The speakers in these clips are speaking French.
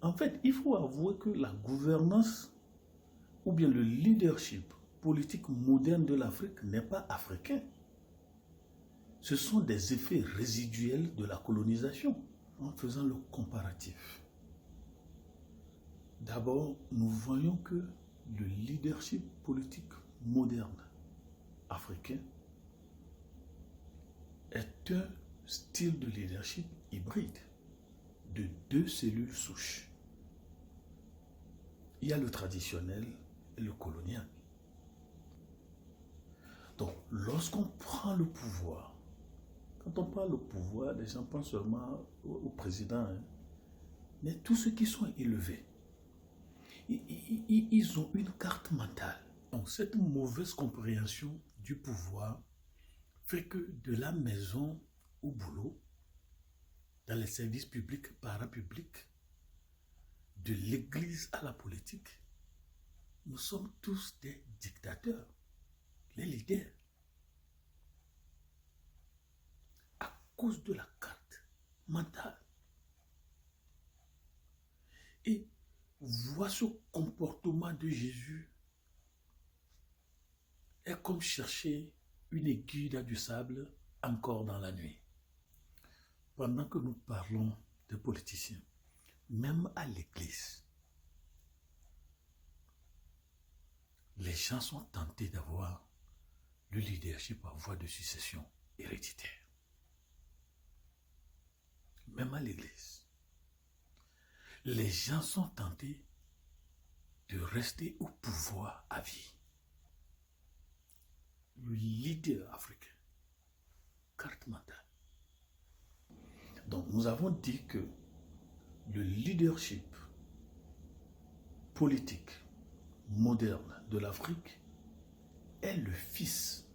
En fait, il faut avouer que la gouvernance ou bien le leadership politique moderne de l'Afrique n'est pas africain. Ce sont des effets résiduels de la colonisation. En faisant le comparatif, d'abord, nous voyons que le leadership politique moderne africain est un style de leadership hybride de deux cellules souches. Il y a le traditionnel et le colonial. Donc, lorsqu'on prend le pouvoir, quand on parle au pouvoir, les gens pensent seulement au président, hein, mais tous ceux qui sont élevés, ils ont une carte mentale. Donc, cette mauvaise compréhension du pouvoir fait que de la maison au boulot, dans les services publics, parapublics, de l'église à la politique, nous sommes tous des dictateurs, les leaders. À cause de la carte mentale. Et voir ce comportement de Jésus est comme chercher une aiguille dans du sable encore dans la nuit. Pendant que nous parlons de politiciens, même à l'église, les gens sont tentés d'avoir le leadership par voie de succession héréditaire. Même à l'église, les gens sont tentés de rester au pouvoir à vie. Le leader africain, carte mentale. Donc nous avons dit que le leadership politique moderne de l'Afrique est le fils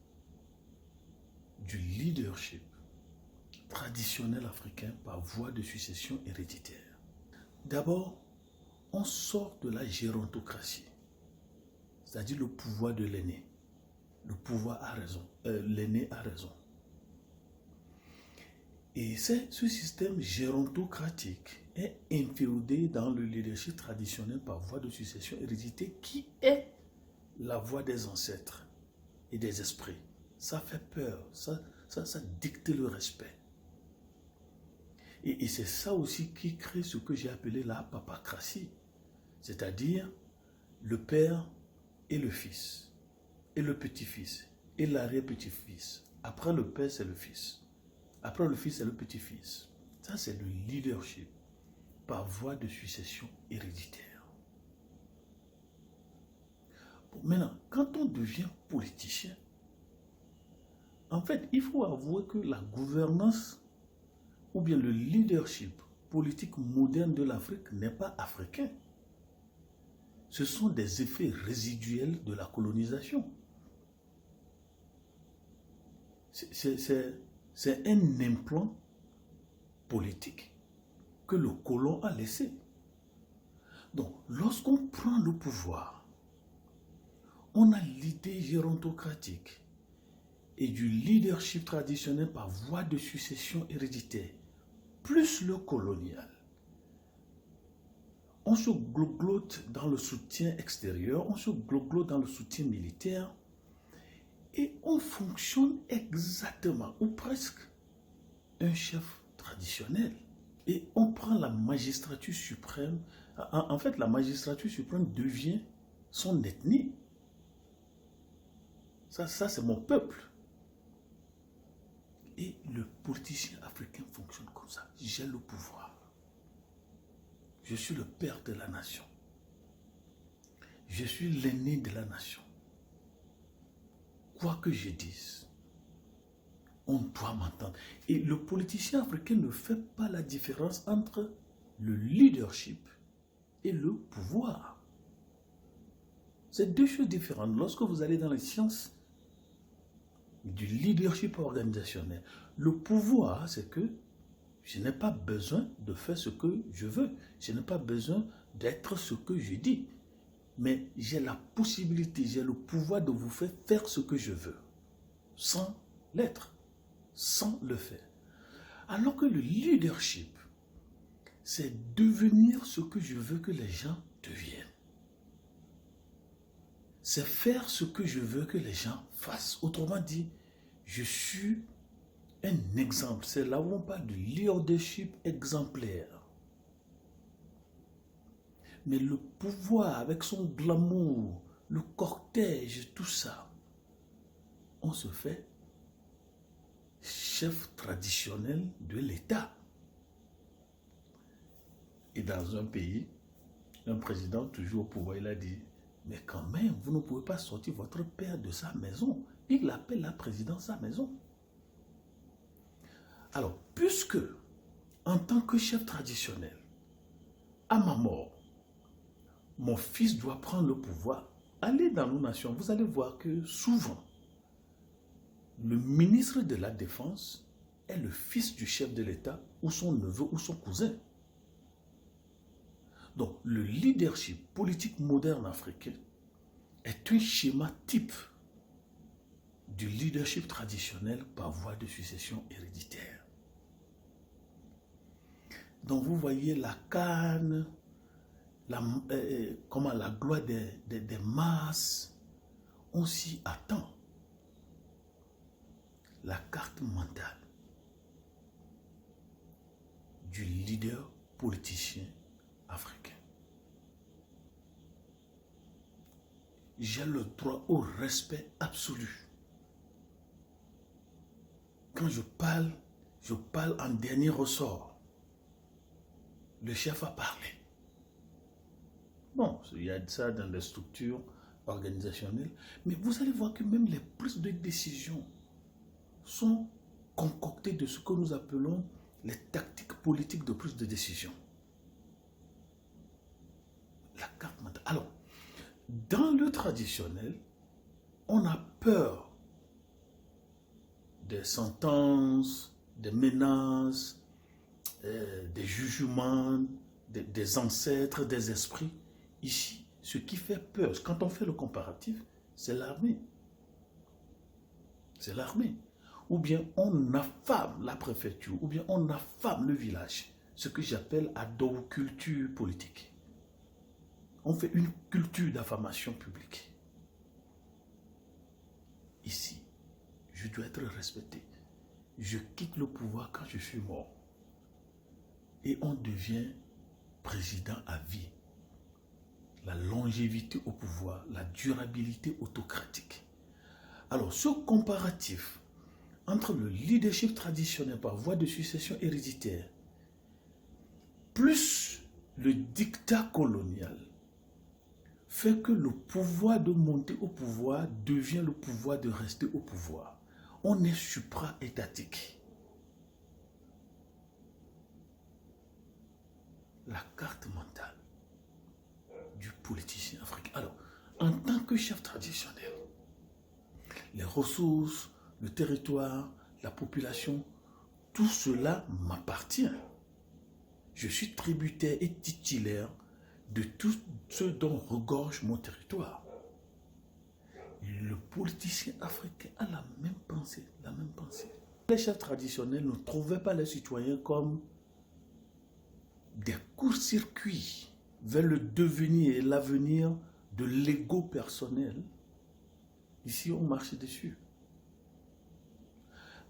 du leadership traditionnel africain par voie de succession héréditaire. D'abord, on sort de la gérontocratie, c'est-à-dire le pouvoir de l'aîné. Le pouvoir a raison, l'aîné a raison. Et ce système gérontocratique est inféodé dans le leadership traditionnel par voie de succession héréditaire qui est la voie des ancêtres et des esprits. Ça fait peur, ça dicte le respect. Et c'est ça aussi qui crée ce que j'ai appelé la papacratie, c'est-à-dire le père et le fils, et le petit-fils, et l'arrière-petit-fils. Après le père, c'est le fils. Après le fils, c'est le petit-fils. Ça, c'est le leadership par voie de succession héréditaire. Bon, maintenant, quand on devient politicien, en fait, il faut avouer que la gouvernance ou bien le leadership politique moderne de l'Afrique n'est pas africain. Ce sont des effets résiduels de la colonisation. C'est un implant politique que le colon a laissé. Donc, lorsqu'on prend le pouvoir, on a l'idée gérontocratique et du leadership traditionnel par voie de succession héréditaire, plus le colonial. On se gloglote dans le soutien extérieur, on se gloglote dans le soutien militaire et on fonctionne exactement, ou presque, un chef traditionnel. Et on prend la magistrature suprême. En fait, la magistrature suprême devient son ethnie. Ça c'est mon peuple. Et le politicien africain fonctionne comme ça. J'ai le pouvoir. Je suis le père de la nation. Je suis l'aîné de la nation. Quoi que je dise, on doit m'entendre. Et le politicien africain ne fait pas la différence entre le leadership et le pouvoir. C'est deux choses différentes. Lorsque vous allez dans les sciences du leadership organisationnel, le pouvoir, c'est que je n'ai pas besoin de faire ce que je veux. Je n'ai pas besoin d'être ce que je dis. Mais j'ai la possibilité, j'ai le pouvoir de vous faire faire ce que je veux. Sans l'être. Sans le faire. Alors que le leadership, c'est devenir ce que je veux que les gens deviennent. C'est faire ce que je veux que les gens fassent. Autrement dit, je suis un exemple. C'est là où on parle de leadership exemplaire. Mais le pouvoir, avec son glamour, le cortège, tout ça, on se fait chef traditionnel de l'État. Et dans un pays, un président toujours au pouvoir, il a dit, mais quand même, vous ne pouvez pas sortir votre père de sa maison. Il appelle la présidence sa maison. Alors, puisque, en tant que chef traditionnel, à ma mort, mon fils doit prendre le pouvoir, allez dans nos nations, vous allez voir que souvent, le ministre de la Défense est le fils du chef de l'État ou son neveu ou son cousin. Donc, le leadership politique moderne africain est un schéma type du leadership traditionnel par voie de succession héréditaire. Donc, vous voyez la canne, la gloire des masses, on s'y attend. La carte mentale du leader politicien africain. J'ai le droit au respect absolu. Quand je parle en dernier ressort. Le chef a parlé. Bon, il y a ça dans les structures organisationnelles, mais vous allez voir que même les prises de décision sont concoctées de ce que nous appelons les tactiques politiques de prise de décision. La carte mentale. Alors, dans le traditionnel, on a peur des sentences, des menaces, des jugements, des ancêtres, des esprits. Ici, ce qui fait peur, quand on fait le comparatif, c'est l'armée. C'est l'armée. Ou bien on affame la préfecture, ou bien on affame le village. Ce que j'appelle culture politique. On fait une culture d'affamation publique. Ici, je dois être respecté. Je quitte le pouvoir quand je suis mort. Et on devient président à vie. La longévité au pouvoir, la durabilité autocratique. Alors, ce comparatif entre le leadership traditionnel par voie de succession héréditaire plus le dictat colonial fait que le pouvoir de monter au pouvoir devient le pouvoir de rester au pouvoir. On est supra-étatique. La carte mentale du politicien africain. Alors, en tant que chef traditionnel, les ressources, le territoire, la population, tout cela m'appartient. Je suis tributaire et titulaire de tout ce dont regorge mon territoire. Le politicien africain a la même pensée, Les chefs traditionnels ne trouvaient pas les citoyens comme des courts-circuits vers le devenir et l'avenir de l'ego personnel. Ici, on marche dessus.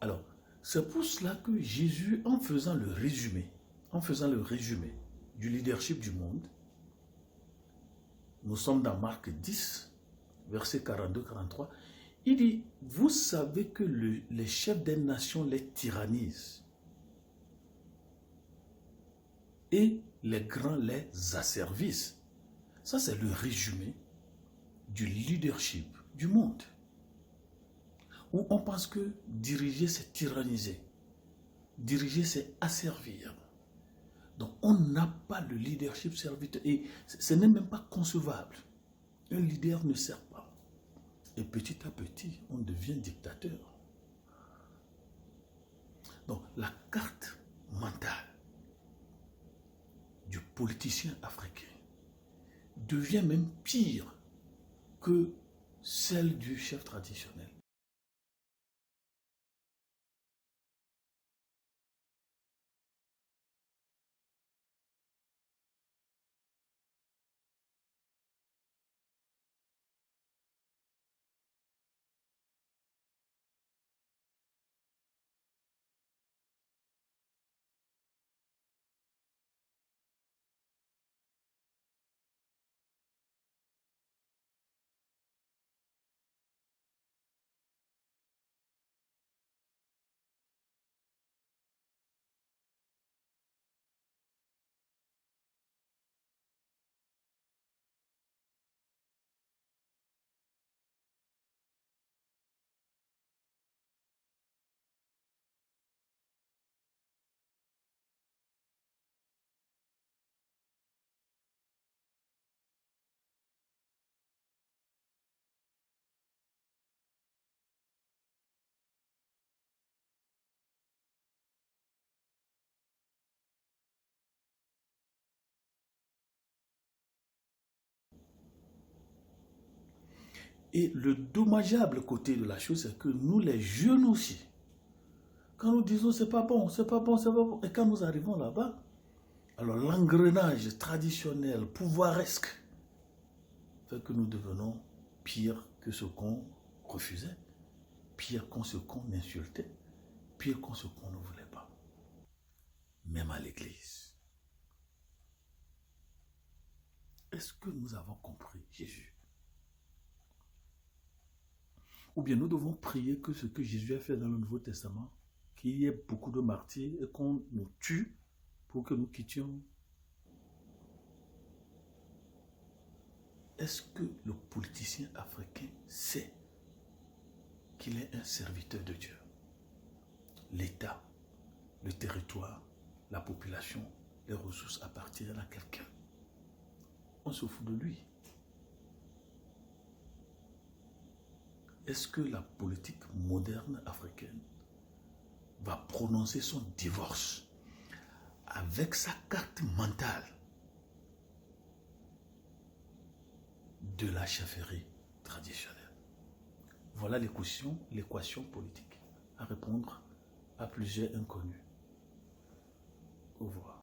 Alors, c'est pour cela que Jésus, en faisant le résumé du leadership du monde, nous sommes dans Marc 10, versets 42-43, il dit, vous savez que les chefs des nations les tyrannisent et les grands les asservissent. Ça, c'est le résumé du leadership du monde. Où on pense que diriger, c'est tyranniser. Diriger, c'est asservir. Donc, on n'a pas le leadership serviteur. Et ce n'est même pas concevable. Un leader ne sert pas. Et petit à petit, on devient dictateur. Donc, la carte mentale du politicien africain devient même pire que celle du chef traditionnel. Et le dommageable côté de la chose, c'est que nous, les jeunes aussi, quand nous disons c'est pas bon, c'est pas bon, c'est pas bon, et quand nous arrivons là-bas, alors l'engrenage traditionnel, pouvoiresque, fait que nous devenons pire que ce qu'on refusait, pire que ce qu'on insultait, pire que ce qu'on ne voulait pas. Même à l'église. Est-ce que nous avons compris Jésus? Ou bien nous devons prier que ce que Jésus a fait dans le Nouveau Testament, qu'il y ait beaucoup de martyrs et qu'on nous tue pour que nous quittions. Est-ce que le politicien africain sait qu'il est un serviteur de Dieu? L'État, le territoire, la population, les ressources appartiennent à quelqu'un. On se fout de lui. Est-ce que la politique moderne africaine va prononcer son divorce avec sa carte mentale de la chefferie traditionnelle? Voilà l'équation politique à répondre à plusieurs inconnus. Au revoir.